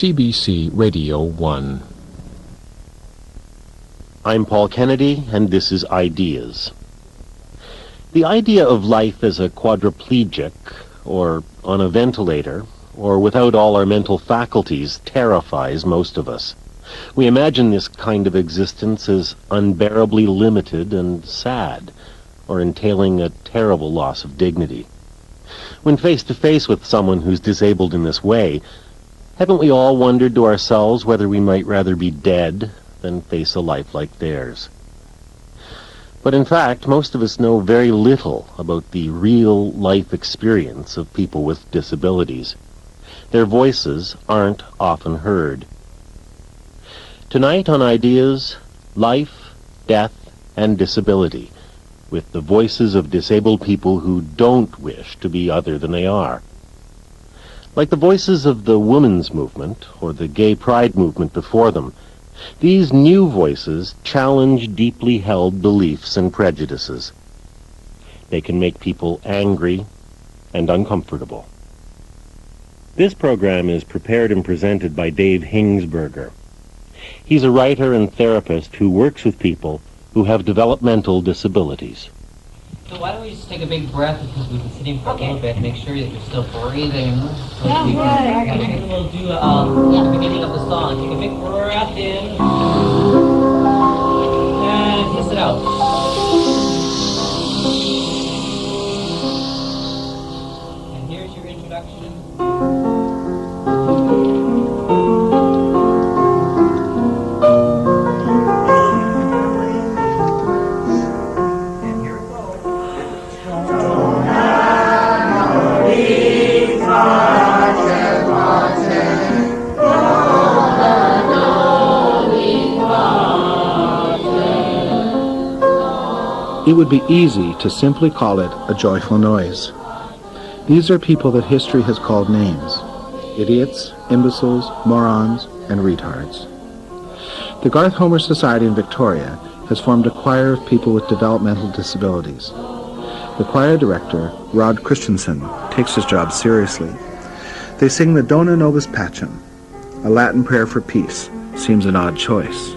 CBC Radio 1. I'm Paul Kennedy, and this is Ideas. The idea of life as a quadriplegic, or on a ventilator, or without all our mental faculties terrifies most of us. We imagine this kind of existence as unbearably limited and sad, or entailing a terrible loss of dignity. When face to face with someone who's disabled in this way, haven't we all wondered to ourselves whether we might rather be dead than face a life like theirs? But in fact, most of us know very little about the real life experience of people with disabilities. Their voices aren't often heard. Tonight on Ideas, life, death, and disability, with the voices of disabled people who don't wish to be other than they are. Like the voices of the women's movement or the gay pride movement before them, these new voices challenge deeply held beliefs and prejudices. They can make people angry and uncomfortable. This program is prepared and presented by Dave Hingsburger. He's a writer and therapist who works with people who have developmental disabilities. So why don't we just take a big breath, because we've been sitting for a little bit, make sure that you're still breathing. So we can, we'll do the beginning of the song. Take a big breath in, and hiss it out. And here's your introduction. It would be easy to simply call it a joyful noise. These are people that history has called names: idiots, imbeciles, morons, and retards. The Garth Homer Society in Victoria has formed a choir of people with developmental disabilities. The choir director, Rod Christensen, takes his job seriously. They sing the Dona Nobis Pacem, a Latin prayer for peace. Seems an odd choice.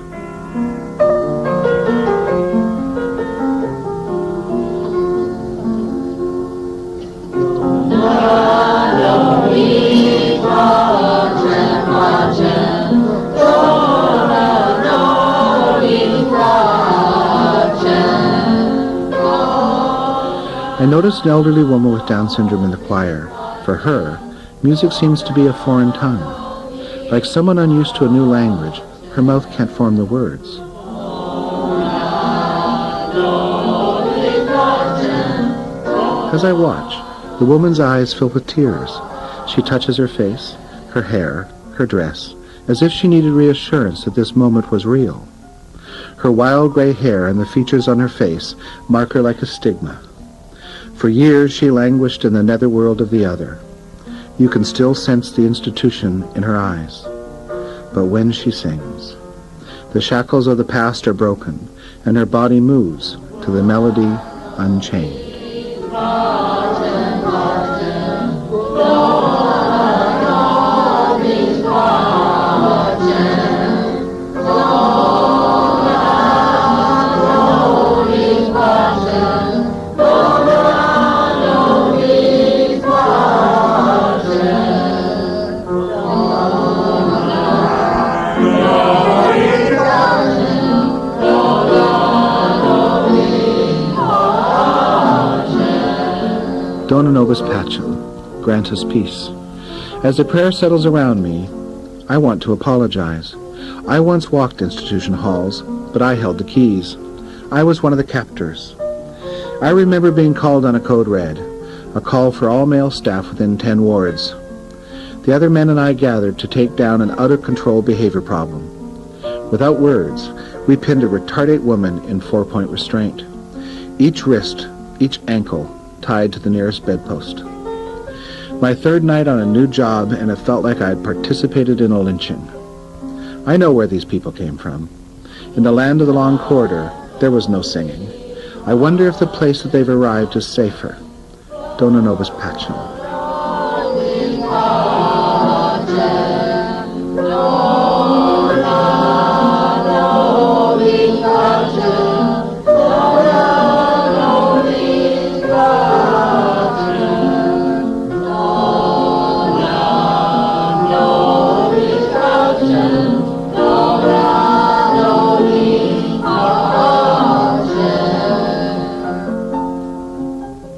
I noticed an elderly woman with Down syndrome in the choir. For her, music seems to be a foreign tongue. Like someone unused to a new language, her mouth can't form the words. As I watch, the woman's eyes fill with tears. She touches her face, her hair, her dress, as if she needed reassurance that this moment was real. Her wild gray hair and the features on her face mark her like a stigma. For years she languished in the netherworld of the other. You can still sense the institution in her eyes. But when she sings, the shackles of the past are broken, and her body moves to the melody Unchained. Dona Nobis Pacem, grant us peace. As the prayer settles around me, I want to apologize. I once walked institution halls, but I held the keys. I was one of the captors. I remember being called on a code red, a call for all male staff within 10 wards. The other men and I gathered to take down an out-of-control behavior problem. Without words, we pinned a retardate woman in 4-point restraint. Each wrist, each ankle, tied to the nearest bedpost. My third night on a new job, and it felt like I had participated in a lynching. I know where these people came from. In the land of the long corridor, there was no singing. I wonder if the place that they've arrived is safer. Dona Nobis Pacem.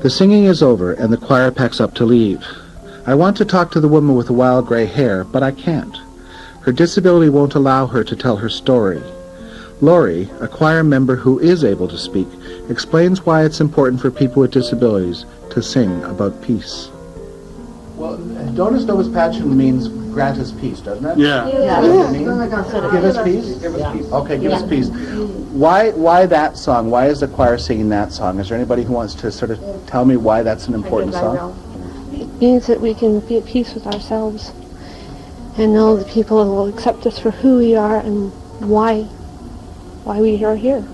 The singing is over, and the choir packs up to leave. I want to talk to the woman with the wild gray hair, but I can't. Her disability won't allow her to tell her story. Laurie, a choir member who is able to speak, explains why it's important for people with disabilities to sing about peace. Well, Donus Novus Pacem means grant us peace, doesn't it? Yeah. What does it mean? Give us peace? Give us peace. Okay, give us peace. Why that song? Why is the choir singing that song? Is there anybody who wants to sort of tell me why that's an important song? It means that we can be at peace with ourselves and know that people will accept us for who we are and why we are here.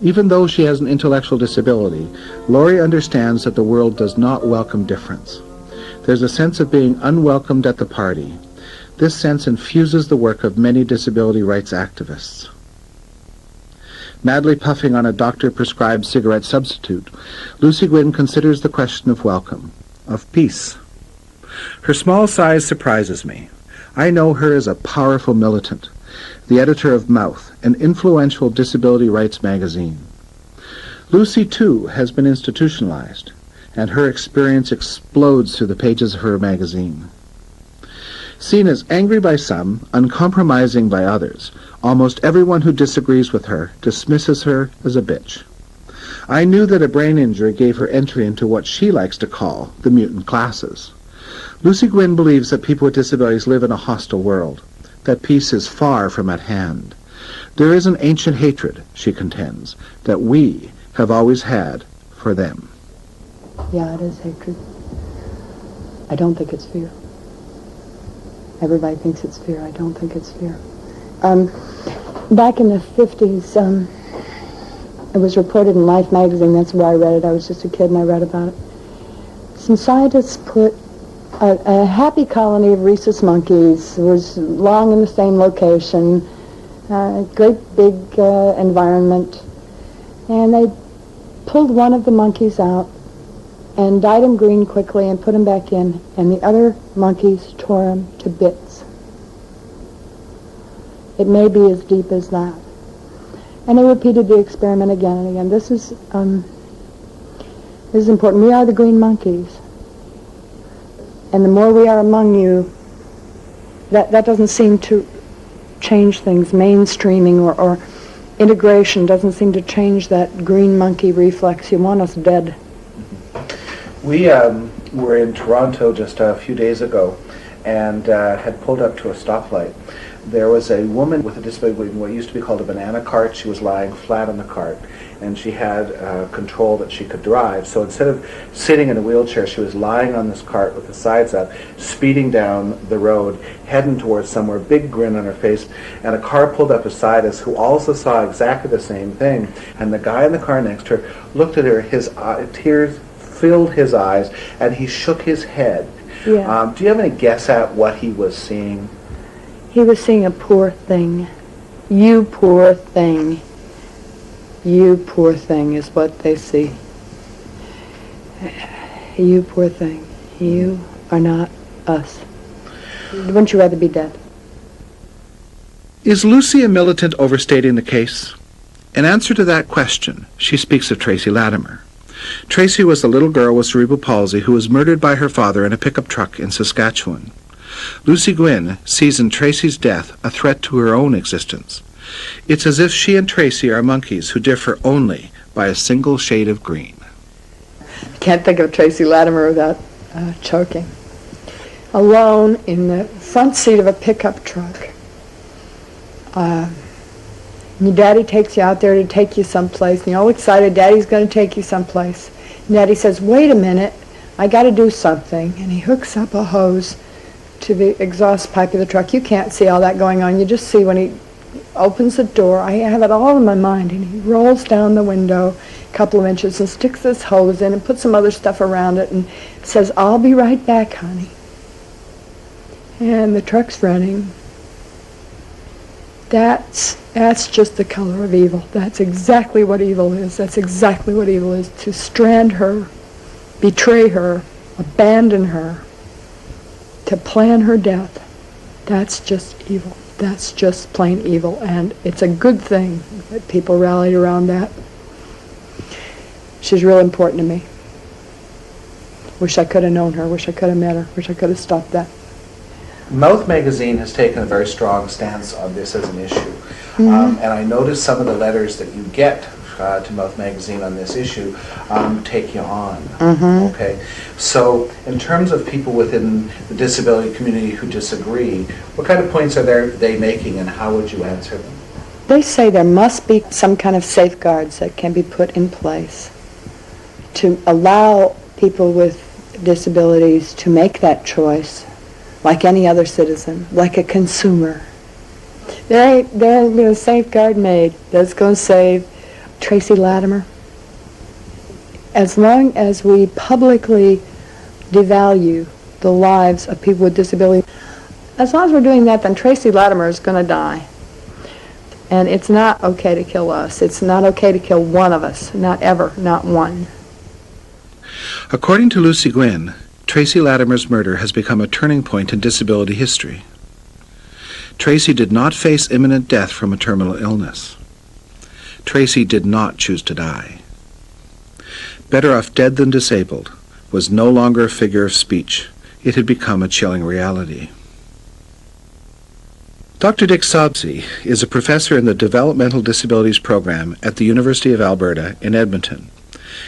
Even though she has an intellectual disability, Laurie understands that the world does not welcome difference. There's a sense of being unwelcomed at the party. This sense infuses the work of many disability rights activists. Madly puffing on a doctor-prescribed cigarette substitute, Lucy Gwynn considers the question of welcome, of peace. Her small size surprises me. I know her as a powerful militant, the editor of Mouth, an influential disability rights magazine. Lucy, too, has been institutionalized, and her experience explodes through the pages of her magazine. Seen as angry by some, uncompromising by others, almost everyone who disagrees with her dismisses her as a bitch. I knew that a brain injury gave her entry into what she likes to call the mutant classes. Lucy Gwynn believes that people with disabilities live in a hostile world, that peace is far from at hand. There is an ancient hatred, she contends, that we have always had for them. Yeah, it is hatred. I don't think it's fear. Everybody thinks it's fear. I don't think it's fear. Back in the 50s, it was reported in Life magazine. That's where I read it. I was just a kid and I read about it. Some scientists put a happy colony of rhesus monkeys. It was long in the same location, great big environment. And they pulled one of the monkeys out and dyed him green quickly and put him back in, and the other monkeys tore him to bits. It may be as deep as that. And they repeated the experiment again and again. This is important. We are the green monkeys. And the more we are among you, that doesn't seem to change things. Mainstreaming or integration doesn't seem to change that green monkey reflex. You want us dead. We were in Toronto just a few days ago and had pulled up to a stoplight. There was a woman with a disability in what used to be called a banana cart. She was lying flat on the cart, and she had control that she could drive. So instead of sitting in a wheelchair, she was lying on this cart with the sides up, speeding down the road, heading towards somewhere, big grin on her face, and a car pulled up beside us who also saw exactly the same thing. And the guy in the car next to her looked at her, his tears filled his eyes, and he shook his head. Yeah. Do you have any guess at what he was seeing? He was seeing a poor thing. You poor thing. You poor thing is what they see. You poor thing. You are not us. Wouldn't you rather be dead? Is Lucy a militant overstating the case? In answer to that question, she speaks of Tracy Latimer. Tracy was the little girl with cerebral palsy who was murdered by her father in a pickup truck in Saskatchewan. Lucy Gwynn sees in Tracy's death a threat to her own existence. It's as if she and Tracy are monkeys who differ only by a single shade of green. I can't think of Tracy Latimer without choking. Alone in the front seat of a pickup truck. Your daddy takes you out there to take you someplace, and you're all excited, Daddy's going to take you someplace. And Daddy says, wait a minute, I got to do something. And he hooks up a hose to the exhaust pipe of the truck. You can't see all that going on. You just see when he opens the door. I have it all in my mind. And he rolls down the window a couple of inches and sticks this hose in and puts some other stuff around it and says, I'll be right back, honey. And the truck's running. That's just the color of evil. That's exactly what evil is. That's exactly what evil is. To strand her, betray her, abandon her, to plan her death. That's just evil. That's just plain evil. And it's a good thing that people rallied around that. She's real important to me. Wish I could have known her, wish I could have met her, wish I could have stopped that. Mouth Magazine has taken a very strong stance on this as an issue. And I noticed some of the letters that you get to Mouth Magazine on this issue take you on. Okay, so in terms of people within the disability community who disagree, what kind of points are they making, and how would you answer them? They say there must be some kind of safeguards that can be put in place to allow people with disabilities to make that choice like any other citizen, like a consumer. There ain't been a safeguard made that's going to save Tracy Latimer. As long as we publicly devalue the lives of people with disabilities, as long as we're doing that, then Tracy Latimer is going to die. And it's not okay to kill us. It's not okay to kill one of us. Not ever. Not one. According to Lucy Gwynn, Tracy Latimer's murder has become a turning point in disability history. Tracy did not face imminent death from a terminal illness. Tracy did not choose to die. Better off dead than disabled was no longer a figure of speech. It had become a chilling reality. Dr. Dick Sobsey is a professor in the Developmental Disabilities Program at the University of Alberta in Edmonton.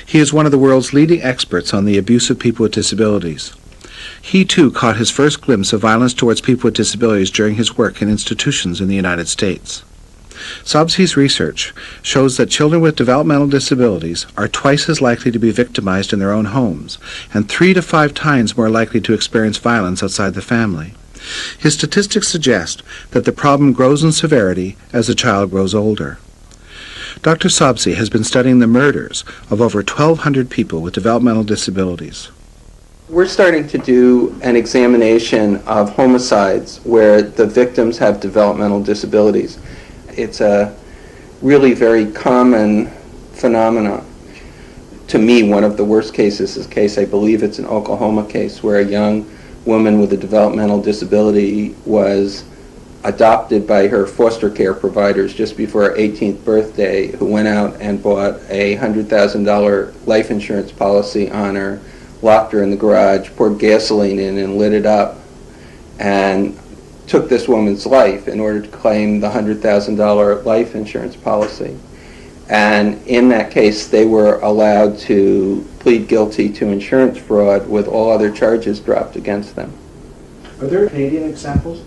He is one of the world's leading experts on the abuse of people with disabilities. He, too, caught his first glimpse of violence towards people with disabilities during his work in institutions in the United States. Sobsey's research shows that children with developmental disabilities are twice as likely to be victimized in their own homes and 3 to 5 times more likely to experience violence outside the family. His statistics suggest that the problem grows in severity as the child grows older. Dr. Sobsey has been studying the murders of over 1,200 people with developmental disabilities. We're starting to do an examination of homicides where the victims have developmental disabilities. It's a really very common phenomenon. To me, one of the worst cases is a case, I believe it's an Oklahoma case, where a young woman with a developmental disability was adopted by her foster care providers just before her 18th birthday, who went out and bought a $100,000 life insurance policy on her, locked her in the garage, poured gasoline in and lit it up, and took this woman's life in order to claim the $100,000 life insurance policy. And in that case, they were allowed to plead guilty to insurance fraud with all other charges dropped against them. Are there Canadian examples?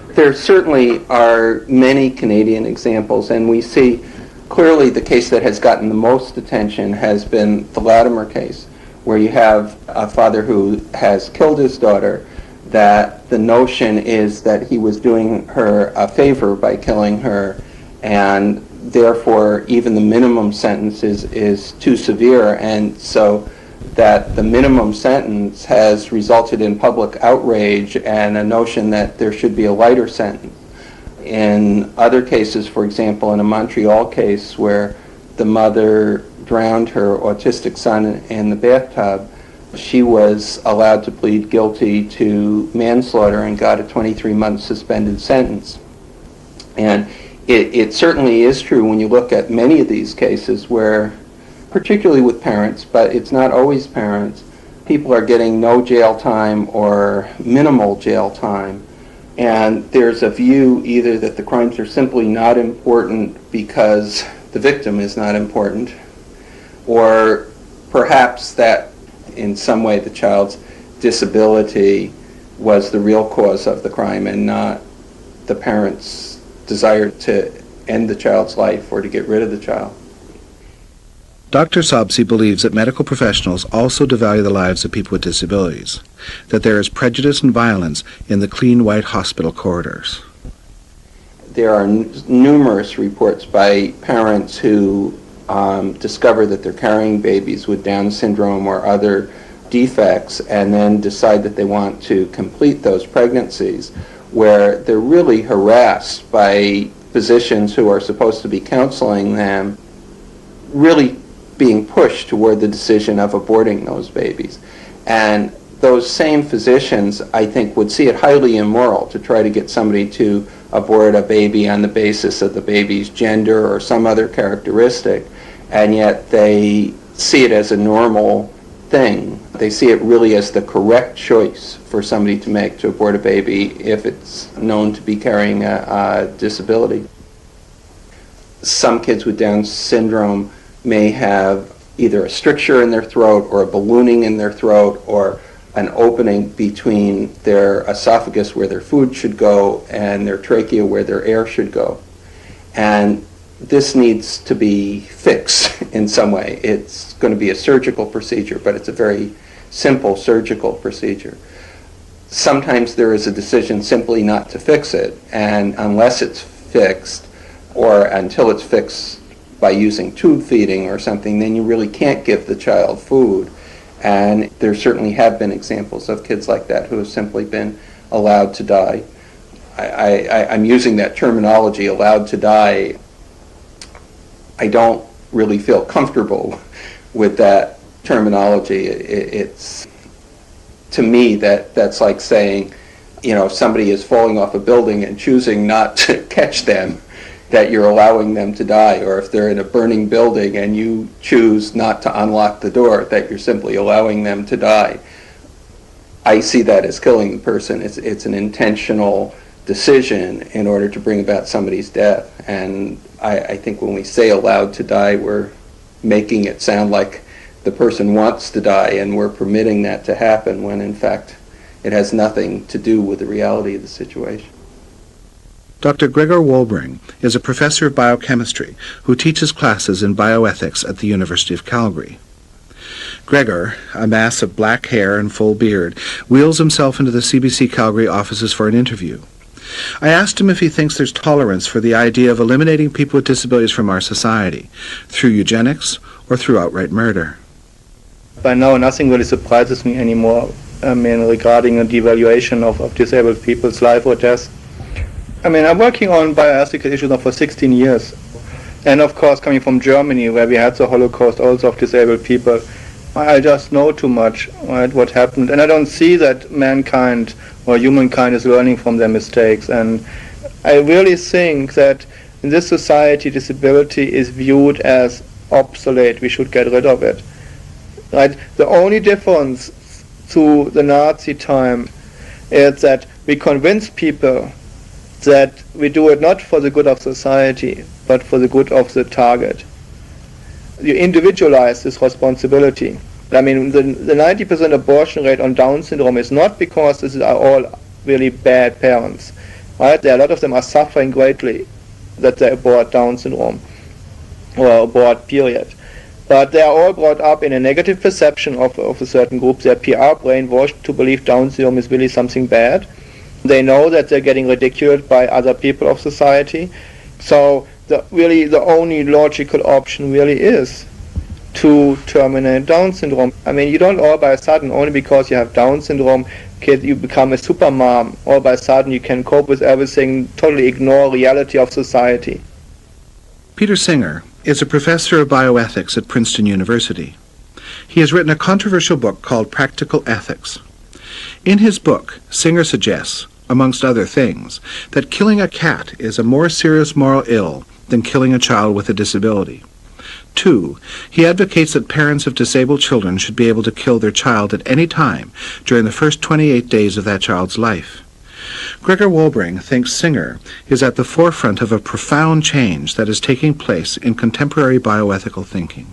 There certainly are many Canadian examples, and we see clearly the case that has gotten the most attention has been the Latimer case, where you have a father who has killed his daughter, that the notion is that he was doing her a favor by killing her, and therefore even the minimum sentence is too severe, and so that the minimum sentence has resulted in public outrage and a notion that there should be a lighter sentence. In other cases, for example, in a Montreal case where the mother drowned her autistic son in the bathtub, she was allowed to plead guilty to manslaughter and got a 23-month suspended sentence. And it certainly is true when you look at many of these cases where, particularly with parents, but it's not always parents, people are getting no jail time or minimal jail time. And there's a view either that the crimes are simply not important because the victim is not important, or perhaps that in some way the child's disability was the real cause of the crime and not the parent's desire to end the child's life or to get rid of the child. Dr. Sobsey believes that medical professionals also devalue the lives of people with disabilities, that there is prejudice and violence in the clean white hospital corridors. There are numerous reports by parents who discover that they're carrying babies with Down syndrome or other defects and then decide that they want to complete those pregnancies, where they're really harassed by physicians who are supposed to be counseling them, really being pushed toward the decision of aborting those babies. And those same physicians, I think, would see it highly immoral to try to get somebody to abort a baby on the basis of the baby's gender or some other characteristic, and yet they see it as a normal thing. They see it really as the correct choice for somebody to make to abort a baby if it's known to be carrying a disability. Some kids with Down syndrome may have either a stricture in their throat or a ballooning in their throat or an opening between their esophagus where their food should go and their trachea where their air should go. And this needs to be fixed in some way. It's going to be a surgical procedure, but it's a very simple surgical procedure. Sometimes there is a decision simply not to fix it, and unless it's fixed, or until it's fixed by using tube feeding or something, then you really can't give the child food. And there certainly have been examples of kids like that who have simply been allowed to die. I'm using that terminology, allowed to die. I don't really feel comfortable with that terminology. It's, to me, that's like saying, if somebody is falling off a building and choosing not to catch them, that you're allowing them to die, or if they're in a burning building and you choose not to unlock the door, that you're simply allowing them to die. I see that as killing the person. It's an intentional decision in order to bring about somebody's death. And I think when we say allowed to die, we're making it sound like the person wants to die and we're permitting that to happen when in fact it has nothing to do with the reality of the situation. Dr. Gregor Wolbring is a professor of biochemistry who teaches classes in bioethics at the University of Calgary. Gregor, a mass of black hair and full beard, wheels himself into the CBC Calgary offices for an interview. I asked him if he thinks there's tolerance for the idea of eliminating people with disabilities from our society, through eugenics or through outright murder. By now, nothing really surprises me anymore, regarding the devaluation of disabled people's life or death. I'm working on bioethical issues now for 16 years. And of course, coming from Germany, where we had the Holocaust also of disabled people, I just know too much, right, what happened. And I don't see that mankind or humankind is learning from their mistakes. And I really think that in this society, disability is viewed as obsolete. We should get rid of it. Right? The only difference to the Nazi time is that we convince people that we do it not for the good of society, but for the good of the target. You individualize this responsibility. The 90% abortion rate on Down syndrome is not because these are all really bad parents. Right? A lot of them are suffering greatly that they abort Down syndrome, or abort period. But they are all brought up in a negative perception of a certain group. Their PR brainwashed to believe Down syndrome is really something bad. They know that they're getting ridiculed by other people of society. So the only logical option really is to terminate Down syndrome. You don't all by a sudden, only because you have Down syndrome, you become a super mom. All by a sudden you can cope with everything, totally ignore reality of society. Peter Singer is a professor of bioethics at Princeton University. He has written a controversial book called Practical Ethics. In his book, Singer suggests, amongst other things, that killing a cat is a more serious moral ill than killing a child with a disability. 2, he advocates that parents of disabled children should be able to kill their child at any time during the first 28 days of that child's life. Gregor Wolbring thinks Singer is at the forefront of a profound change that is taking place in contemporary bioethical thinking.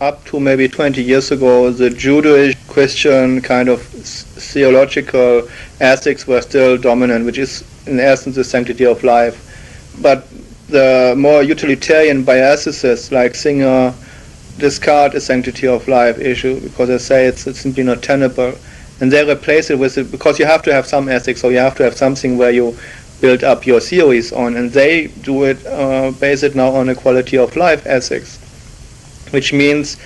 Up to maybe 20 years ago, the Jewish Christian kind of theological ethics were still dominant, which is in essence the sanctity of life. But the more utilitarian bioethicists like Singer discard the sanctity of life issue because they say it's simply not tenable. And they replace it with it because you have to have some ethics, or you have to have something where you build up your theories on. And they do it, base it now on a quality of life ethics, which means,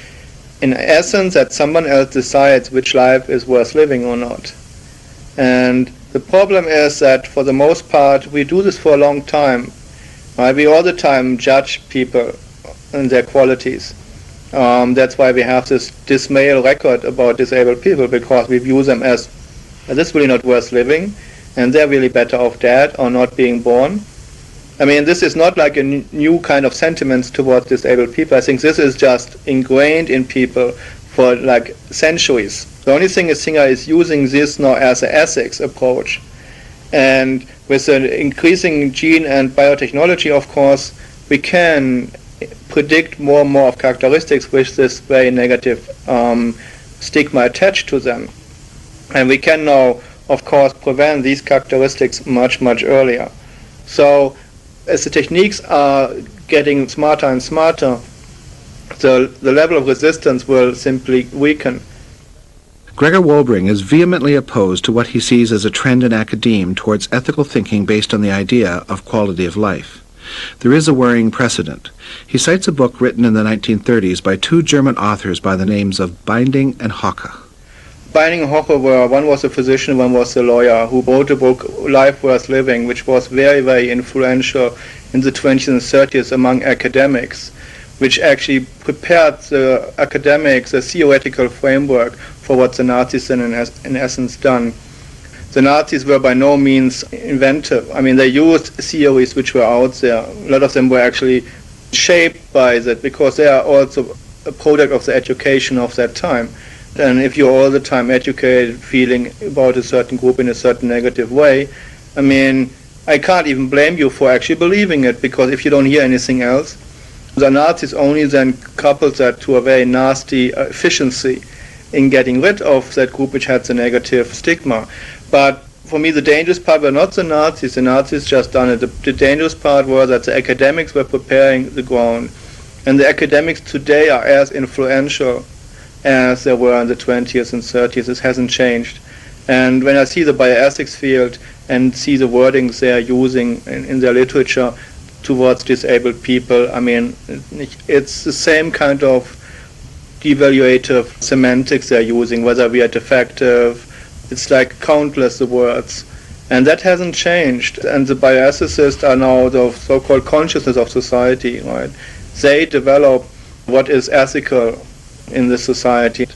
in essence, that someone else decides which life is worth living or not. And the problem is that, for the most part, we do this for a long time. Right? We all the time judge people and their qualities. That's why we have this dismal record about disabled people, because we view them as this really not worth living, and they're really better off dead or not being born. I mean, this is not like a new kind of sentiments towards disabled people. I think this is just ingrained in people for like centuries. The only thing is Singer is using this now as an ethics approach. And with an increasing gene and biotechnology, of course, we can predict more and more of characteristics with this very negative stigma attached to them. And we can now, of course, prevent these characteristics much, much earlier. So as the techniques are getting smarter and smarter, the level of resistance will simply weaken. Gregor Wolbring is vehemently opposed to what he sees as a trend in academe towards ethical thinking based on the idea of quality of life. There is a worrying precedent. He cites a book written in the 1930s by two German authors by the names of Binding and Hocke. Binding and Hocke were, one was a physician, one was a lawyer, who wrote a book, Life Worth Living, which was very, very influential in the 20s and 30s among academics, which actually prepared the academics, a theoretical framework for what the Nazis then in essence done. The Nazis were by no means inventive. I mean, they used theories which were out there. A lot of them were actually shaped by that because they are also a product of the education of that time. And if you're all the time educated, feeling about a certain group in a certain negative way, I mean, I can't even blame you for actually believing it, because if you don't hear anything else, the Nazis only then coupled that to a very nasty efficiency in getting rid of that group which had the negative stigma. But for me, the dangerous part were not the Nazis. The Nazis just done it. The dangerous part was that the academics were preparing the ground. And the academics today are as influential as they were in the 20s and 30s. This hasn't changed. And when I see the bioethics field and see the wordings they are using in their literature towards disabled people, I mean, it's the same kind of devaluative semantics they're using, whether we are defective. It's like countless the words. And that hasn't changed. And the bioethicists are now the so-called consciousness of society, right? They develop what is ethical in this society.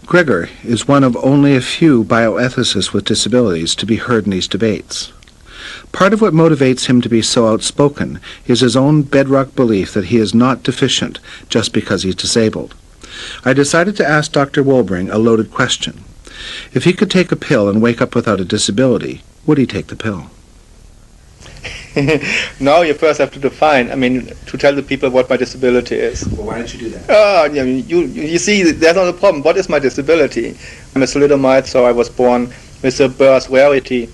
Gregor is one of only a few bioethicists with disabilities to be heard in these debates. Part of what motivates him to be so outspoken is his own bedrock belief that he is not deficient just because he's disabled. I decided to ask Dr. Wolbring a loaded question. If he could take a pill and wake up without a disability, would he take the pill? Now you first have to define, I mean, to tell the people what my disability is. Well, why don't you do that? You see, there's not a problem. What is my disability? I'm a thalidomide, so I was born with a birth rarity,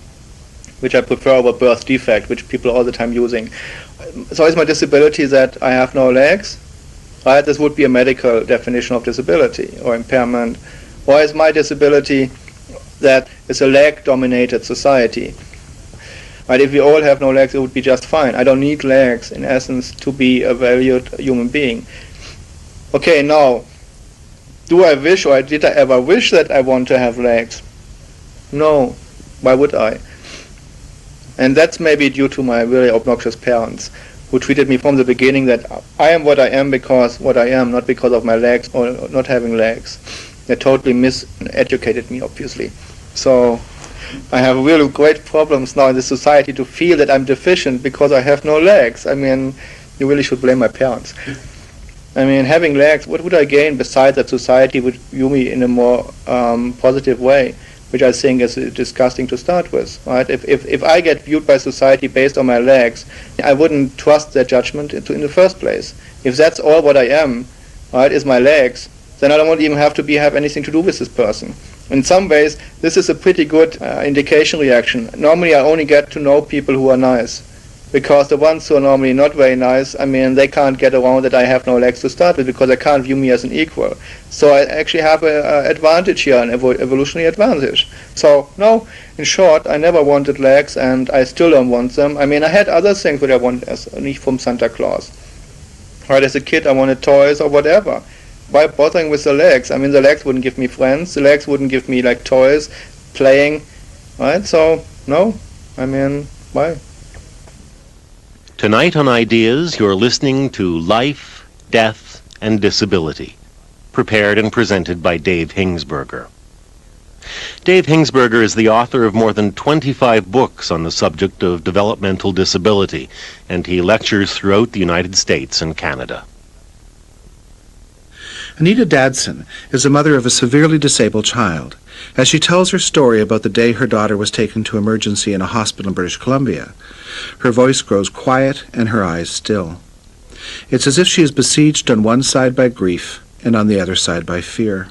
which I prefer over birth defect, which people are all the time using. So is my disability that I have no legs? Right? This would be a medical definition of disability or impairment. Or is my disability that it's a leg-dominated society? Right? If we all have no legs, it would be just fine. I don't need legs, in essence, to be a valued human being. Okay, now, do I wish, or did I ever wish that I want to have legs? No. Why would I? And that's maybe due to my really obnoxious parents, who treated me from the beginning that I am what I am because what I am, not because of my legs or not having legs. They totally miseducated me, obviously. So I have really great problems now in this society to feel that I'm deficient because I have no legs. I mean, you really should blame my parents. I mean, having legs, what would I gain besides that society would view me in a more positive way, which I think is disgusting to start with, right? If I get viewed by society based on my legs, I wouldn't trust their judgment in the first place. If that's all what I am, right, is my legs, then I don't even have to have anything to do with this person. In some ways, this is a pretty good indication reaction. Normally, I only get to know people who are nice, because the ones who are normally not very nice, I mean, they can't get around that I have no legs to start with, because they can't view me as an equal. So I actually have an advantage here, an evolutionary advantage. So, no, in short, I never wanted legs, and I still don't want them. I mean, I had other things that I wanted as nicht from Santa Claus. Right, as a kid, I wanted toys or whatever. Why bothering with the legs? I mean, the legs wouldn't give me friends. The legs wouldn't give me, like, toys, playing. Right? So, no. I mean, why? Tonight on Ideas, you're listening to Life, Death, and Disability, prepared and presented by Dave Hingsburger. Dave Hingsburger is the author of more than 25 books on the subject of developmental disability, and he lectures throughout the United States and Canada. Anita Dadson is the mother of a severely disabled child. As she tells her story about the day her daughter was taken to emergency in a hospital in British Columbia, her voice grows quiet and her eyes still. It's as if she is besieged on one side by grief and on the other side by fear.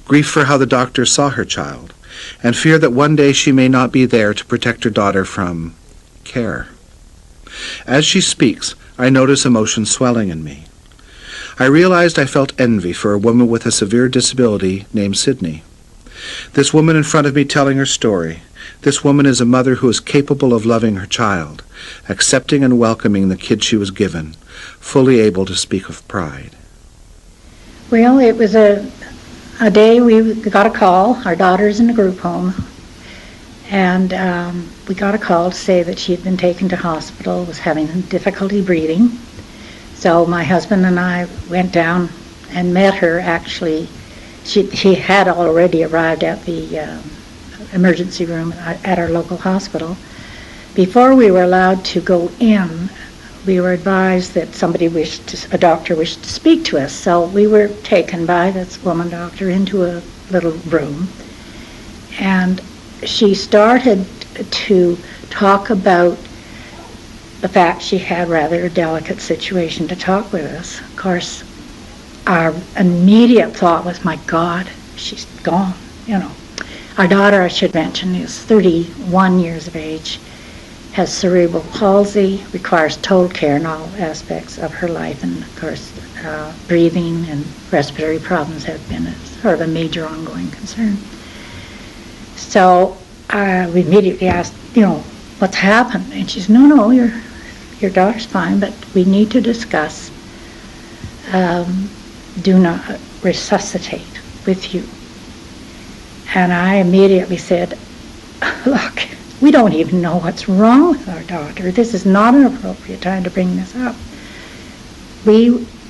Grief for how the doctor saw her child, and fear that one day she may not be there to protect her daughter from care. As she speaks, I notice emotion swelling in me. I realized I felt envy for a woman with a severe disability named Sydney. This woman in front of me telling her story, this woman is a mother who is capable of loving her child, accepting and welcoming the kid she was given, fully able to speak of pride. Well, it was a day we got a call. Our daughter's in a group home, and we got a call to say that she had been taken to hospital, was having difficulty breathing. So my husband and I went down and met her. Actually, she had already arrived at the emergency room at our local hospital. Before we were allowed to go in, we were advised that a doctor wished to speak to us. So we were taken by this woman doctor into a little room, and she started to talk about the fact she had rather a delicate situation to talk with us. Of course, our immediate thought was, my God, she's gone, Our daughter, I should mention, is 31 years of age, has cerebral palsy, requires total care in all aspects of her life, and of course, breathing and respiratory problems have been sort of a major ongoing concern. So we immediately asked, what's happened? And she said, no, your daughter's fine, but we need to discuss do not resuscitate with you. And I immediately said, look, we don't even know what's wrong with our daughter. This is not an appropriate time to bring this up.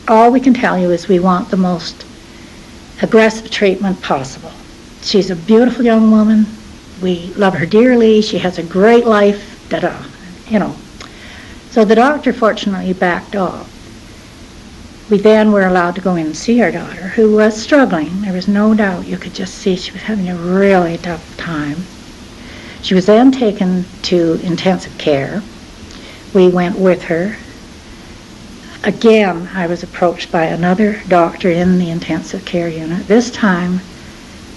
All we can tell you is we want the most aggressive treatment possible. She's a beautiful young woman. We love her dearly. She has a great life, So the doctor fortunately backed off. We then were allowed to go in and see our daughter, who was struggling. There was no doubt. You could just see she was having a really tough time. She was then taken to intensive care. We went with her. Again, I was approached by another doctor in the intensive care unit, this time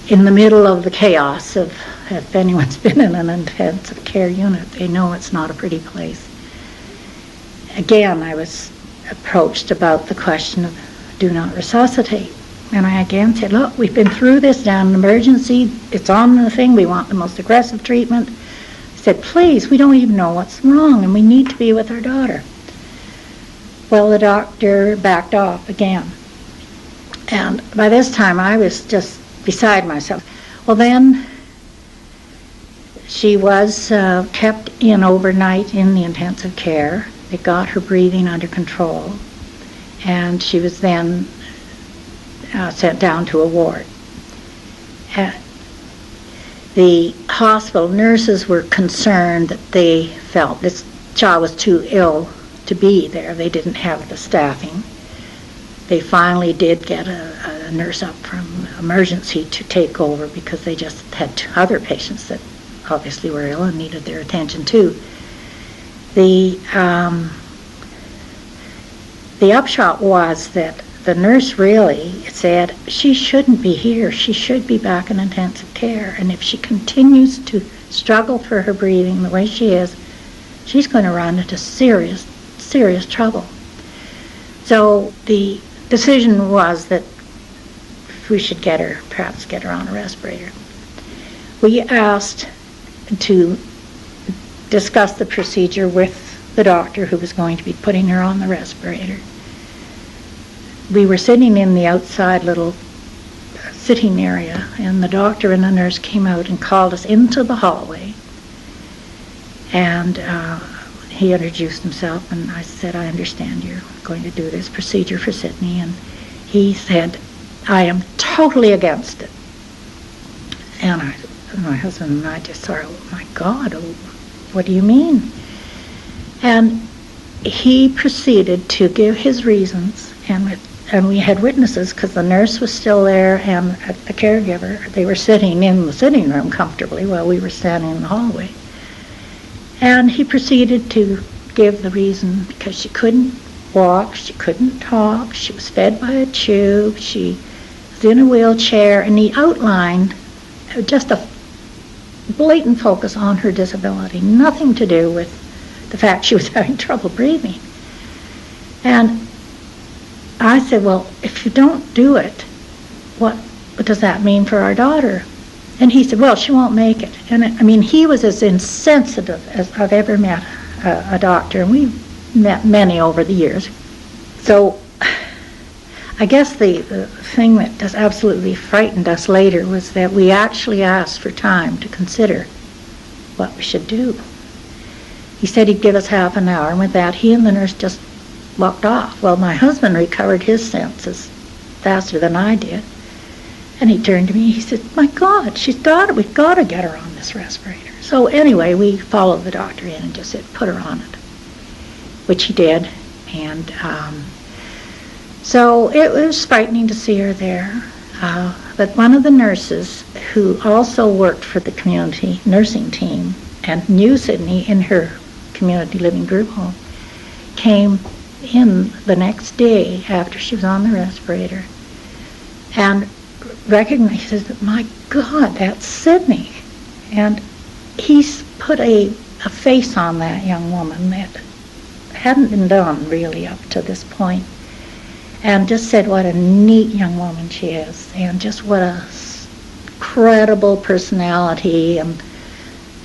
in the middle of the chaos of, if anyone's been in an intensive care unit, they know it's not a pretty place. Again, I was approached about the question of do not resuscitate. And I again said, look, we've been through this down in emergency. It's on the thing. We want the most aggressive treatment. I said, please, we don't even know what's wrong, and we need to be with our daughter. Well, the doctor backed off again. And by this time, I was just beside myself. Well, then she was kept in overnight in the intensive care. They got her breathing under control, and she was then sent down to a ward. The hospital nurses were concerned that they felt this child was too ill to be there. They didn't have the staffing. They finally did get a nurse up from emergency to take over because they just had two other patients that obviously were ill and needed their attention too. The upshot was that the nurse really said she shouldn't be here. She should be back in intensive care. And if she continues to struggle for her breathing the way she is, she's going to run into serious, serious trouble. So the decision was that we should perhaps get her on a respirator. We asked to discuss the procedure with the doctor who was going to be putting her on the respirator. We were sitting in the outside little sitting area, and the doctor and the nurse came out and called us into the hallway. And he introduced himself, and I said, I understand you're going to do this procedure for Sydney. And he said, I am totally against it. And my husband and I just thought, oh my God, what do you mean? And he proceeded to give his reasons, and we had witnesses because the nurse was still there and the caregiver. They were sitting in the sitting room comfortably while we were standing in the hallway. And he proceeded to give the reason because she couldn't walk, she couldn't talk, she was fed by a tube, she was in a wheelchair, and he outlined just a blatant focus on her disability, nothing to do with the fact she was having trouble breathing. And I said, well, if you don't do it, what does that mean for our daughter? And he said, well, she won't make it. And I mean, he was as insensitive as I've ever met a doctor, and we've met many over the years. So I guess the thing that just absolutely frightened us later was that we actually asked for time to consider what we should do. He said he'd give us half an hour, and with that, he and the nurse just walked off. Well, my husband recovered his senses faster than I did, and he turned to me, he said, my God, we've got to get her on this respirator. So anyway, we followed the doctor in and just said, put her on it, which he did. And so it was frightening to see her there. But one of the nurses who also worked for the community nursing team and knew Sydney in her community living group home came in the next day after she was on the respirator and recognizes that, my God, that's Sydney. And he's put a face on that young woman that hadn't been done really up to this point, and just said what a neat young woman she is, and just what a credible personality, and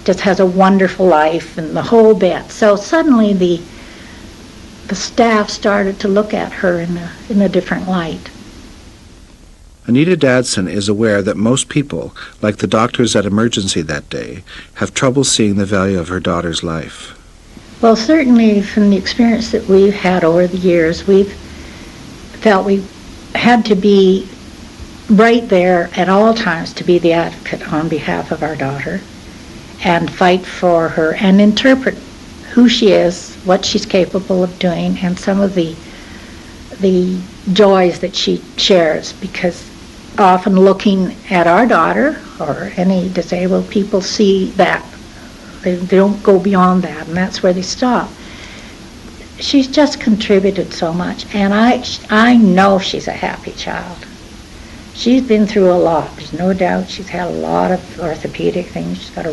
just has a wonderful life and the whole bit. So suddenly the staff started to look at her in a different light. Anita Dadson is aware that most people, like the doctors at emergency that day, have trouble seeing the value of her daughter's life. Well, certainly from the experience that we've had over the years, we've felt we had to be right there at all times to be the advocate on behalf of our daughter and fight for her and interpret who she is, what she's capable of doing, and some of the joys that she shares, because often looking at our daughter or any disabled people see that. They don't go beyond that, and that's where they stop. She's just contributed so much, and I know she's a happy child. She's been through a lot. There's no doubt she's had a lot of orthopedic things. She's got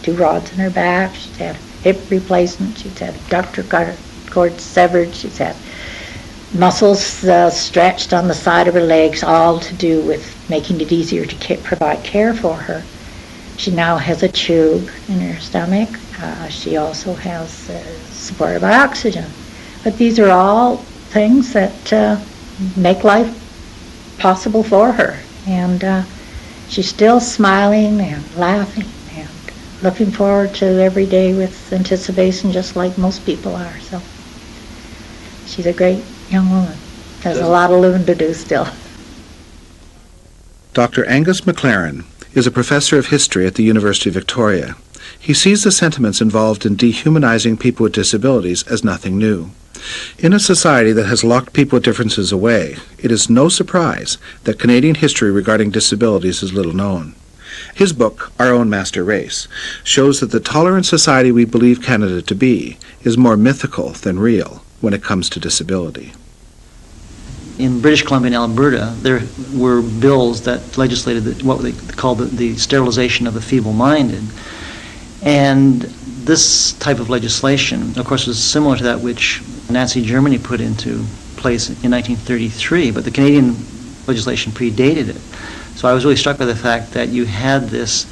two rods in her back. She's had hip replacement. She's had adductor cord severed. She's had muscles stretched on the side of her legs, all to do with making it easier to provide care for her. She now has a tube in her stomach. She also has supported by oxygen. But these are all things that make life possible for her. And she's still smiling and laughing and looking forward to every day with anticipation, just like most people are. So she's a great young woman. Has a lot of living to do still. Dr. Angus McLaren is a professor of history at the University of Victoria. He sees the sentiments involved in dehumanizing people with disabilities as nothing new. In a society that has locked people with differences away, it is no surprise that Canadian history regarding disabilities is little known. His book, Our Own Master Race, shows that the tolerant society we believe Canada to be is more mythical than real when it comes to disability. In British Columbia and Alberta, there were bills that legislated what they called the sterilization of the feeble-minded. And this type of legislation, of course, was similar to that which Nazi Germany put into place in 1933, but the Canadian legislation predated it. So I was really struck by the fact that you had this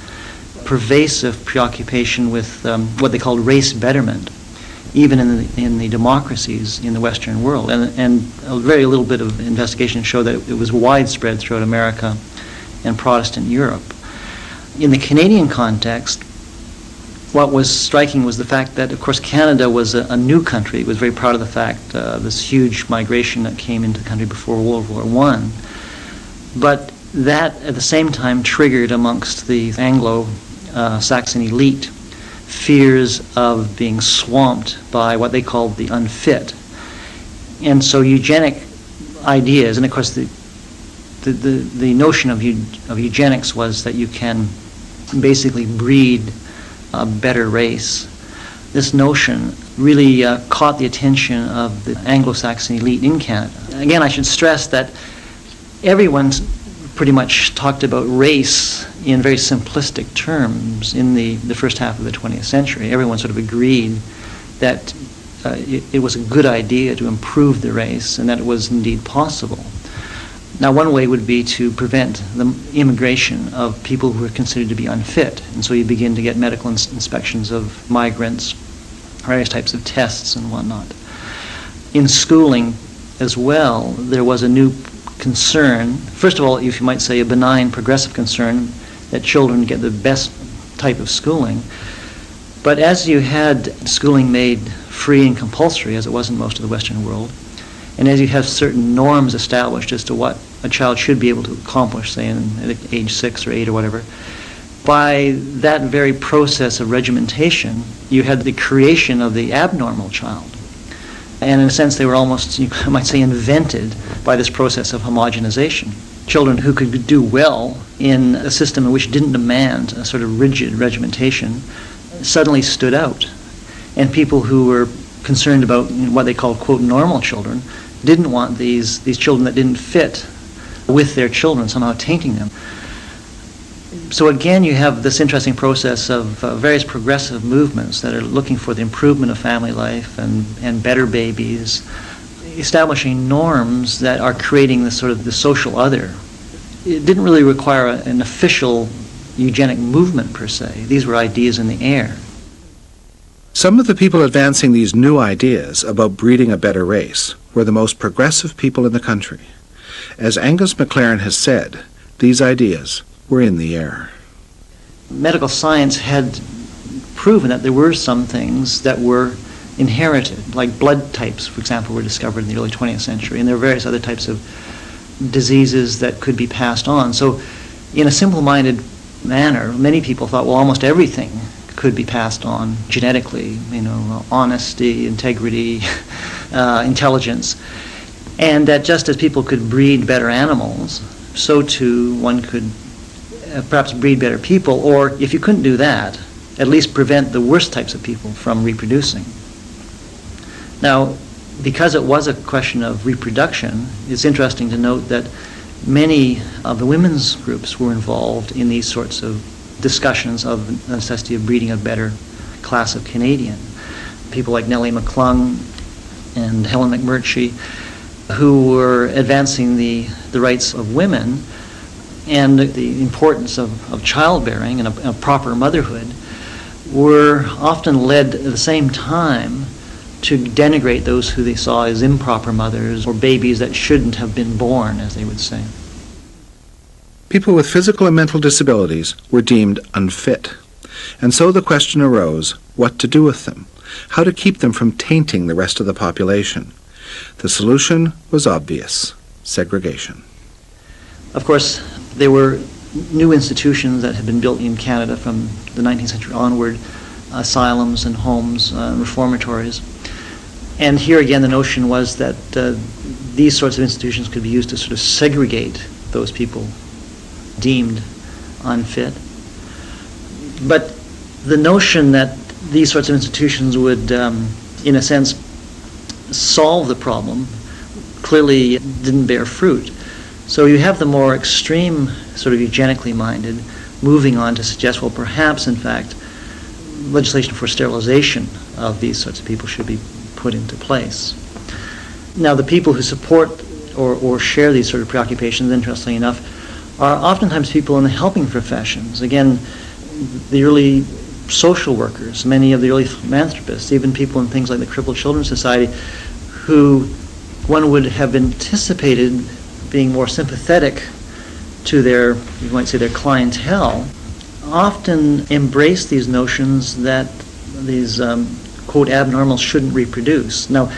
pervasive preoccupation with what they called race betterment, even in the democracies in the Western world. And a very little bit of investigation showed that it was widespread throughout America and Protestant Europe. In the Canadian context, what was striking was the fact that, of course, Canada was a new country. It was very proud of the fact this huge migration that came into the country before World War I. But That, at the same time, triggered amongst the Anglo-Saxon elite fears of being swamped by what they called the unfit. And so eugenic ideas, and of course the notion of eugenics was that you can basically breed a better race. This notion really caught the attention of the Anglo-Saxon elite in Canada. Again, I should stress that everyone's pretty much talked about race in very simplistic terms in the first half of the 20th century. Everyone sort of agreed that it was a good idea to improve the race and that it was indeed possible. Now, one way would be to prevent the immigration of people who are considered to be unfit. And so you begin to get medical inspections of migrants, various types of tests and whatnot. In schooling as well, there was a new concern. First of all, if you might say a benign progressive concern that children get the best type of schooling. But as you had schooling made free and compulsory, as it was in most of the Western world, and as you have certain norms established as to what a child should be able to accomplish, say at age 6 or 8 or whatever, by that very process of regimentation, you had the creation of the abnormal child. And in a sense, they were almost, you might say, invented by this process of homogenization. Children who could do well in a system which didn't demand a sort of rigid regimentation suddenly stood out. And people who were concerned about what they called, quote, normal children, didn't want these children that didn't fit with their children, somehow tainting them. So again, you have this interesting process of various progressive movements that are looking for the improvement of family life and better babies, establishing norms that are creating this sort of the social other. It didn't really require an official eugenic movement per se. These were ideas in the air. Some of the people advancing these new ideas about breeding a better race were the most progressive people in the country. As Angus MacLaren has said, these ideas were in the air. Medical science had proven that there were some things that were inherited, like blood types, for example, were discovered in the early 20th century, and there are various other types of diseases that could be passed on. So in a simple-minded manner, many people thought, well, almost everything could be passed on genetically, honesty, integrity, intelligence, and that just as people could breed better animals, so too one could perhaps breed better people, or if you couldn't do that, at least prevent the worst types of people from reproducing. Now, because it was a question of reproduction, it's interesting to note that many of the women's groups were involved in these sorts of discussions of the necessity of breeding a better class of Canadian. People like Nellie McClung and Helen McMurtry, who were advancing the rights of women and the importance of childbearing and a proper motherhood, were often led at the same time to denigrate those who they saw as improper mothers or babies that shouldn't have been born, as they would say. People with physical and mental disabilities were deemed unfit, and so the question arose what to do with them, how to keep them from tainting the rest of the population. The solution was obvious: segregation. Of course, there were new institutions that had been built in Canada from the 19th century onward, asylums and homes, reformatories. And here again the notion was that these sorts of institutions could be used to sort of segregate those people deemed unfit. But the notion that these sorts of institutions would, in a sense, solve the problem clearly didn't bear fruit. So you have the more extreme sort of eugenically minded moving on to suggest, well, perhaps, in fact, legislation for sterilization of these sorts of people should be put into place. Now, the people who support or share these sort of preoccupations, interestingly enough, are oftentimes people in the helping professions. Again, the early social workers, many of the early philanthropists, even people in things like the Crippled Children's Society, who one would have anticipated being more sympathetic to their, you might say, their clientele, often embrace these notions that these, quote, abnormals shouldn't reproduce. Now,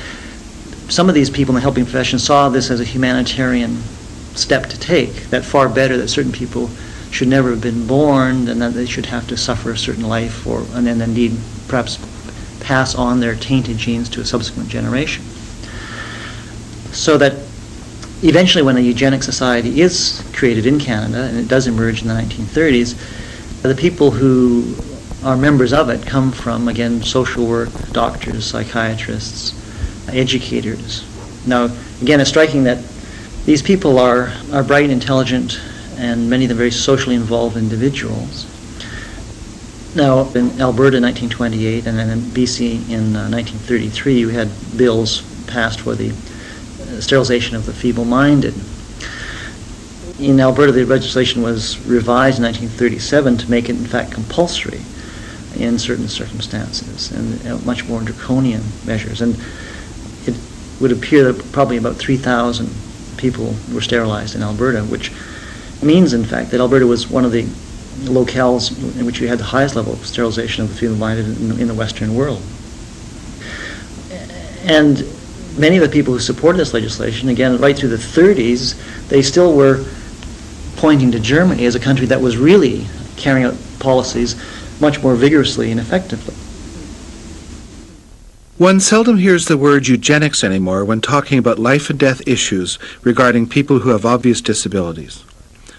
some of these people in the helping profession saw this as a humanitarian step to take, that far better that certain people should never have been born and that they should have to suffer a certain life and then indeed perhaps pass on their tainted genes to a subsequent generation. So that eventually when a eugenic society is created in Canada, and it does emerge in the 1930s, the people who are members of it come from, again, social work, doctors, psychiatrists, educators. Now, again, it's striking that these people are bright, intelligent, and many of them very socially involved individuals. Now, in Alberta in 1928 and then in BC in 1933, we had bills passed for the sterilization of the feeble-minded. In Alberta, the legislation was revised in 1937 to make it, in fact, compulsory in certain circumstances and much more draconian measures. And it would appear that probably about 3,000 people were sterilized in Alberta, which means, in fact, that Alberta was one of the locales in which we had the highest level of sterilization of the feeble-minded in the Western world. And many of the people who supported this legislation, again, right through the 30s, they still were pointing to Germany as a country that was really carrying out policies much more vigorously and effectively. One seldom hears the word eugenics anymore when talking about life and death issues regarding people who have obvious disabilities.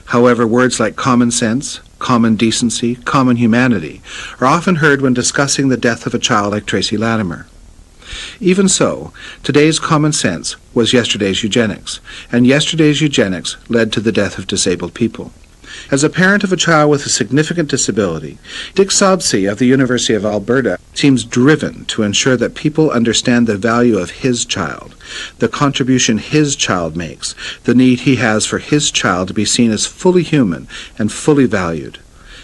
However, words like common sense, common decency, common humanity are often heard when discussing the death of a child like Tracy Latimer. Even so, today's common sense was yesterday's eugenics, and yesterday's eugenics led to the death of disabled people. As a parent of a child with a significant disability, Dick Sobsey of the University of Alberta seems driven to ensure that people understand the value of his child, the contribution his child makes, the need he has for his child to be seen as fully human and fully valued.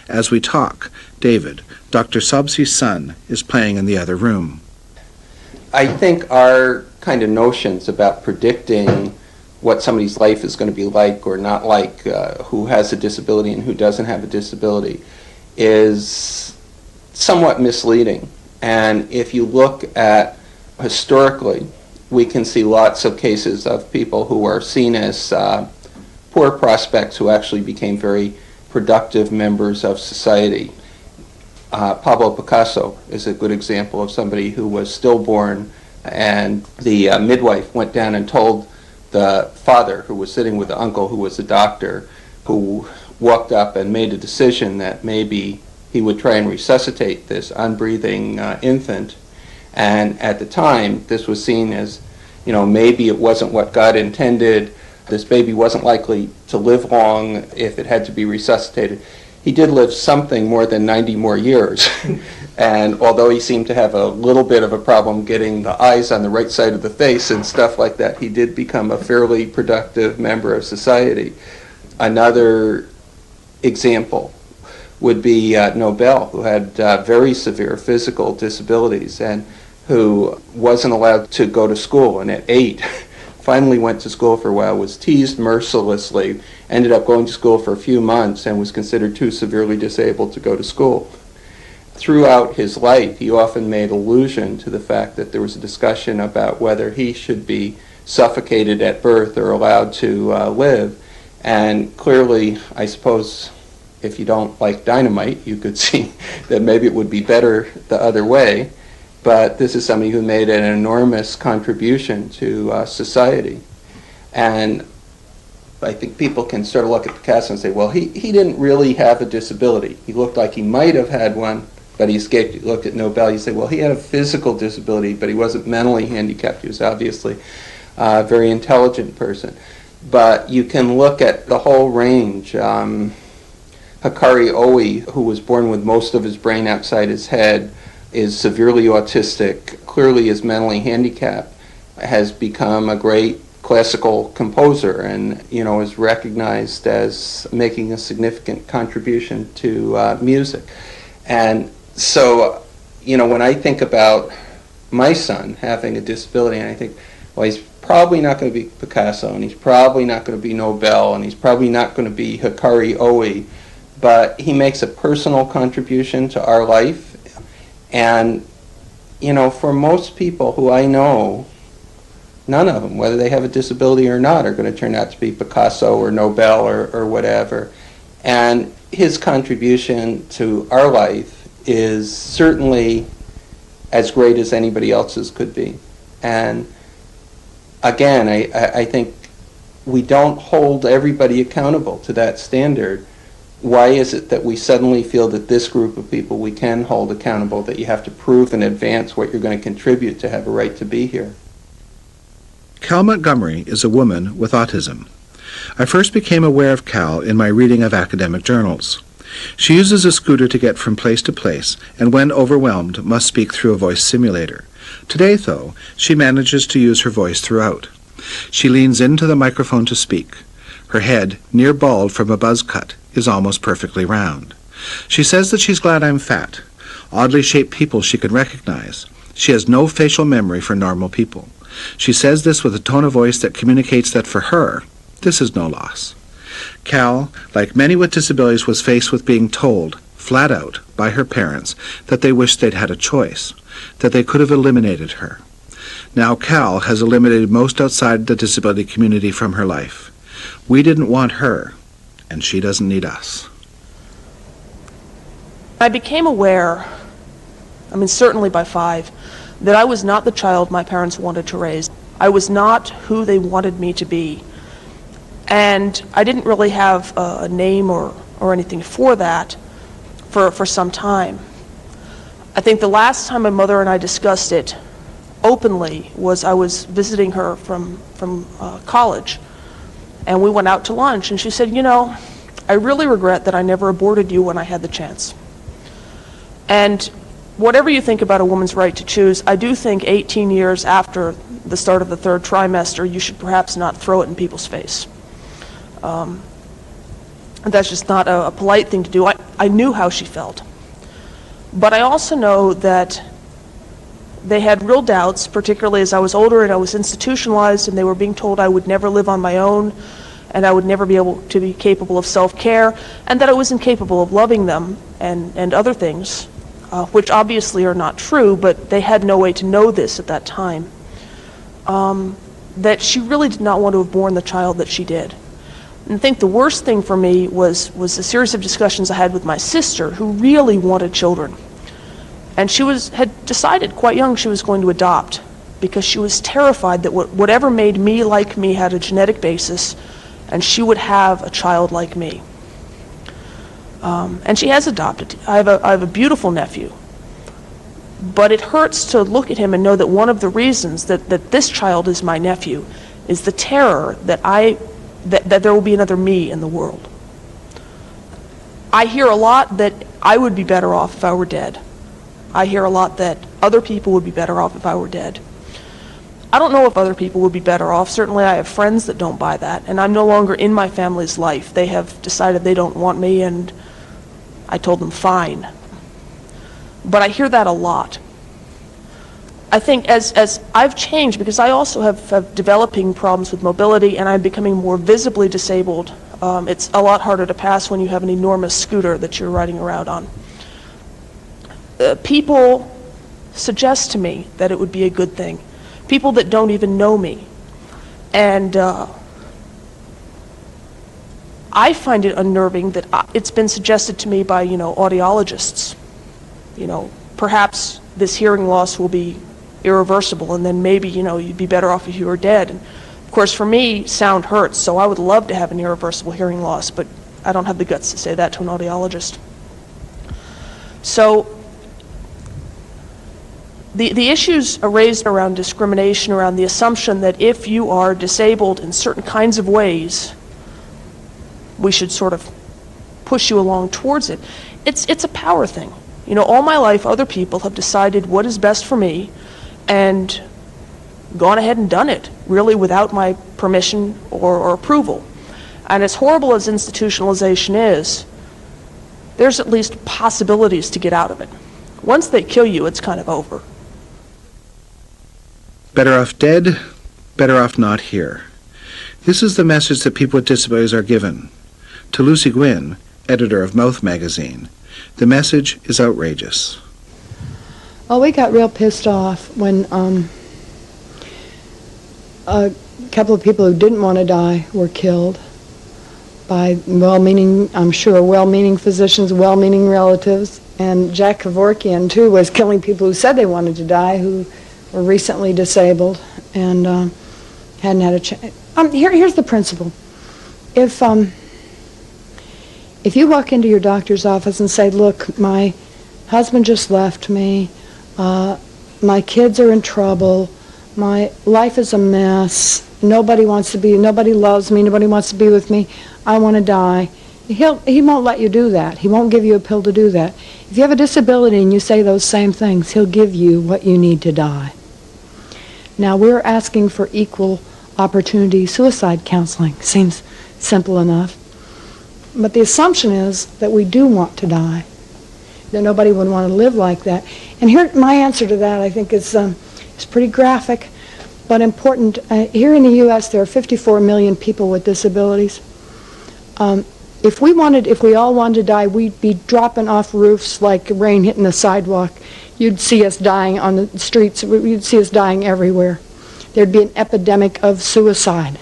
As we talk, David, Dr. Sobsey's son, is playing in the other room. I think our kind of notions about predicting what somebody's life is going to be like or not like, who has a disability and who doesn't have a disability, is somewhat misleading. And if you look at historically, we can see lots of cases of people who are seen as poor prospects who actually became very productive members of society. Pablo Picasso is a good example of somebody who was stillborn, and the midwife went down and told the father, who was sitting with the uncle who was a doctor, who walked up and made a decision that maybe he would try and resuscitate this unbreathing infant. And at the time, this was seen as, maybe it wasn't what God intended. This baby wasn't likely to live long if it had to be resuscitated. He did live something more than 90 more years. And although he seemed to have a little bit of a problem getting the eyes on the right side of the face and stuff like that, he did become a fairly productive member of society. Another example would be Nobel, who had very severe physical disabilities and who wasn't allowed to go to school, and at 8 finally went to school for a while, was teased mercilessly, ended up going to school for a few months and was considered too severely disabled to go to school. Throughout his life, he often made allusion to the fact that there was a discussion about whether he should be suffocated at birth or allowed to live. And clearly, I suppose, if you don't like dynamite, you could see that maybe it would be better the other way. But this is somebody who made an enormous contribution to society. And I think people can sort of look at Picasso and say, well, he didn't really have a disability. He looked like he might have had one, but he escaped. You look at Nobel, you say, well, he had a physical disability, but he wasn't mentally handicapped. He was obviously a very intelligent person. But you can look at the whole range. Hikari Oe, who was born with most of his brain outside his head, is severely autistic, clearly is mentally handicapped, has become a great classical composer and, is recognized as making a significant contribution to music. And so, when I think about my son having a disability, and I think, well, he's probably not going to be Picasso, and he's probably not going to be Nobel, and he's probably not going to be Hikari Oe, but he makes a personal contribution to our life. And, for most people who I know None of them, whether they have a disability or not, are going to turn out to be Picasso or Nobel or whatever. And his contribution to our life is certainly as great as anybody else's could be. And again, I think we don't hold everybody accountable to that standard. Why is it that we suddenly feel that this group of people we can hold accountable, that you have to prove in advance what you're going to contribute to have a right to be here? Cal Montgomery is a woman with autism. I first became aware of Cal in my reading of academic journals. She uses a scooter to get from place to place, and when overwhelmed, must speak through a voice simulator. Today, though, she manages to use her voice throughout. She leans into the microphone to speak. Her head, near bald from a buzz cut, is almost perfectly round. She says that she's glad I'm fat. Oddly shaped people she can recognize. She has no facial memory for normal people. She says this with a tone of voice that communicates that for her, this is no loss. Cal, like many with disabilities, was faced with being told, flat out, by her parents, that they wished they'd had a choice, that they could have eliminated her. Now Cal has eliminated most outside the disability community from her life. We didn't want her, and she doesn't need us. I became aware, certainly by 5, that I was not the child my parents wanted to raise. I was not who they wanted me to be. And I didn't really have a name or anything for that for some time. I think the last time my mother and I discussed it openly was I was visiting her from college, and we went out to lunch, and she said, I really regret that I never aborted you when I had the chance. And whatever you think about a woman's right to choose, I do think 18 years after the start of the 3rd trimester, you should perhaps not throw it in people's face. That's just not a polite thing to do. I knew how she felt. But I also know that they had real doubts, particularly as I was older and I was institutionalized and they were being told I would never live on my own and I would never be able to be capable of self-care, and that I was incapable of loving them and other things, which obviously are not true, but they had no way to know this at that time, that she really did not want to have born the child that she did. And I think the worst thing for me was a series of discussions I had with my sister, who really wanted children. And she had decided quite young she was going to adopt, because she was terrified that whatever made me like me had a genetic basis, and she would have a child like me. And she has adopted. I have a beautiful nephew. But it hurts to look at him and know that one of the reasons that this child is my nephew is the terror that that there will be another me in the world. I hear a lot that I would be better off if I were dead. I hear a lot that other people would be better off if I were dead. I don't know if other people would be better off. Certainly I have friends that don't buy that, and I'm no longer in my family's life. They have decided they don't want me, and I told them fine. But I hear that a lot. I think as I've changed, because I also have developing problems with mobility and I'm becoming more visibly disabled, it's a lot harder to pass when you have an enormous scooter that you're riding around on. People suggest to me that it would be a good thing. People that don't even know me. And I find it unnerving that it's been suggested to me by, audiologists. Perhaps this hearing loss will be irreversible, and then maybe, you'd be better off if you were dead. And of course, for me, sound hurts, so I would love to have an irreversible hearing loss, but I don't have the guts to say that to an audiologist. So the issues are raised around discrimination, around the assumption that if you are disabled in certain kinds of ways, we should sort of push you along towards it. It's a power thing. All my life, other people have decided what is best for me and gone ahead and done it, really without my permission or approval. And as horrible as institutionalization is, there's at least possibilities to get out of it. Once they kill you, it's kind of over. Better off dead, better off not here. This is the message that people with disabilities are given. To Lucy Gwynn, editor of Mouth magazine, the message is outrageous. Well, we got real pissed off when a couple of people who didn't want to die were killed by well-meaning, I'm sure, well-meaning physicians, well-meaning relatives. And Jack Kevorkian, too, was killing people who said they wanted to die, who were recently disabled and hadn't had a chance. Here's the principle. If you walk into your doctor's office and say, look, my husband just left me, my kids are in trouble, my life is a mess, nobody loves me, nobody wants to be with me, I want to die, he won't let you do that. He won't give you a pill to do that. If you have a disability and you say those same things, he'll give you what you need to die. Now, we're asking for equal opportunity suicide counseling. Seems simple enough. But the assumption is that we do want to die, that nobody would want to live like that. And here, my answer to that, I think, is pretty graphic, but important. Here in the U.S., there are 54 million people with disabilities. If we all wanted to die, we'd be dropping off roofs like rain hitting the sidewalk. You'd see us dying on the streets. You'd see us dying everywhere. There'd be an epidemic of suicide.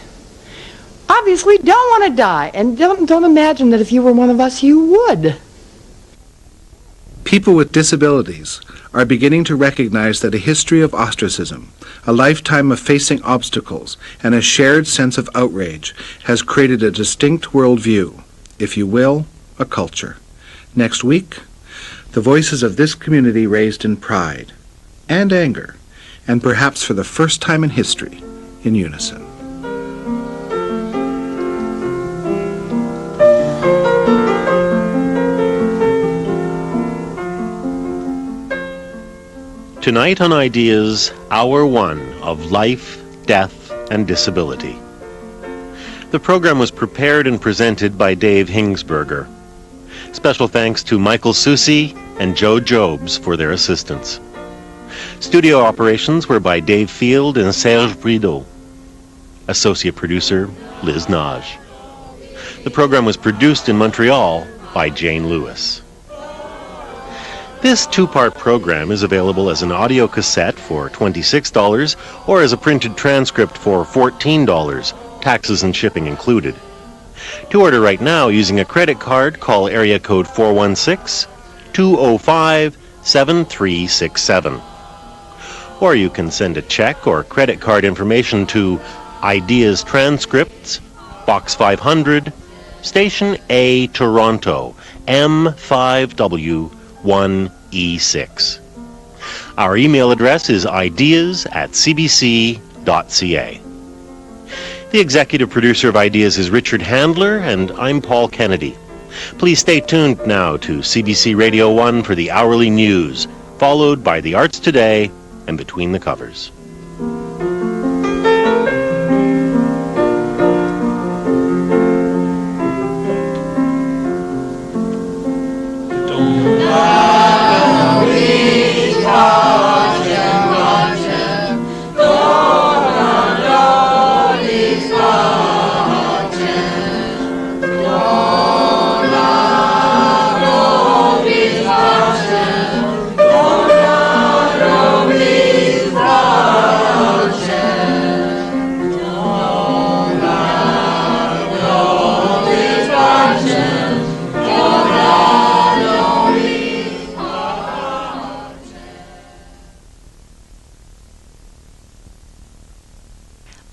Obviously, don't want to die, and don't imagine that if you were one of us, you would. People with disabilities are beginning to recognize that a history of ostracism, a lifetime of facing obstacles, and a shared sense of outrage has created a distinct worldview, if you will, a culture. Next week, the voices of this community raised in pride and anger, and perhaps for the first time in history, in unison. Tonight on Ideas, Hour 1 of Life, Death, and Disability. The program was prepared and presented by Dave Hingsburger. Special thanks to Michael Susi and Joe Jobs for their assistance. Studio operations were by Dave Field and Serge Brideau. Associate producer, Liz Naj. The program was produced in Montreal by Jane Lewis. This two-part program is available as an audio cassette for $26 or as a printed transcript for $14, taxes and shipping included. To order right now using a credit card, call area code 416-205-7367. Or you can send a check or credit card information to Ideas Transcripts, Box 500, Station A, Toronto, M5W1E6. Our email address is ideas@cbc.ca. The executive producer of Ideas is Richard Handler, and I'm Paul Kennedy. Please stay tuned now to CBC Radio 1 for the hourly news, followed by the Arts Today and Between the Covers.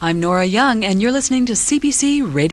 I'm Nora Young, and you're listening to CBC Radio.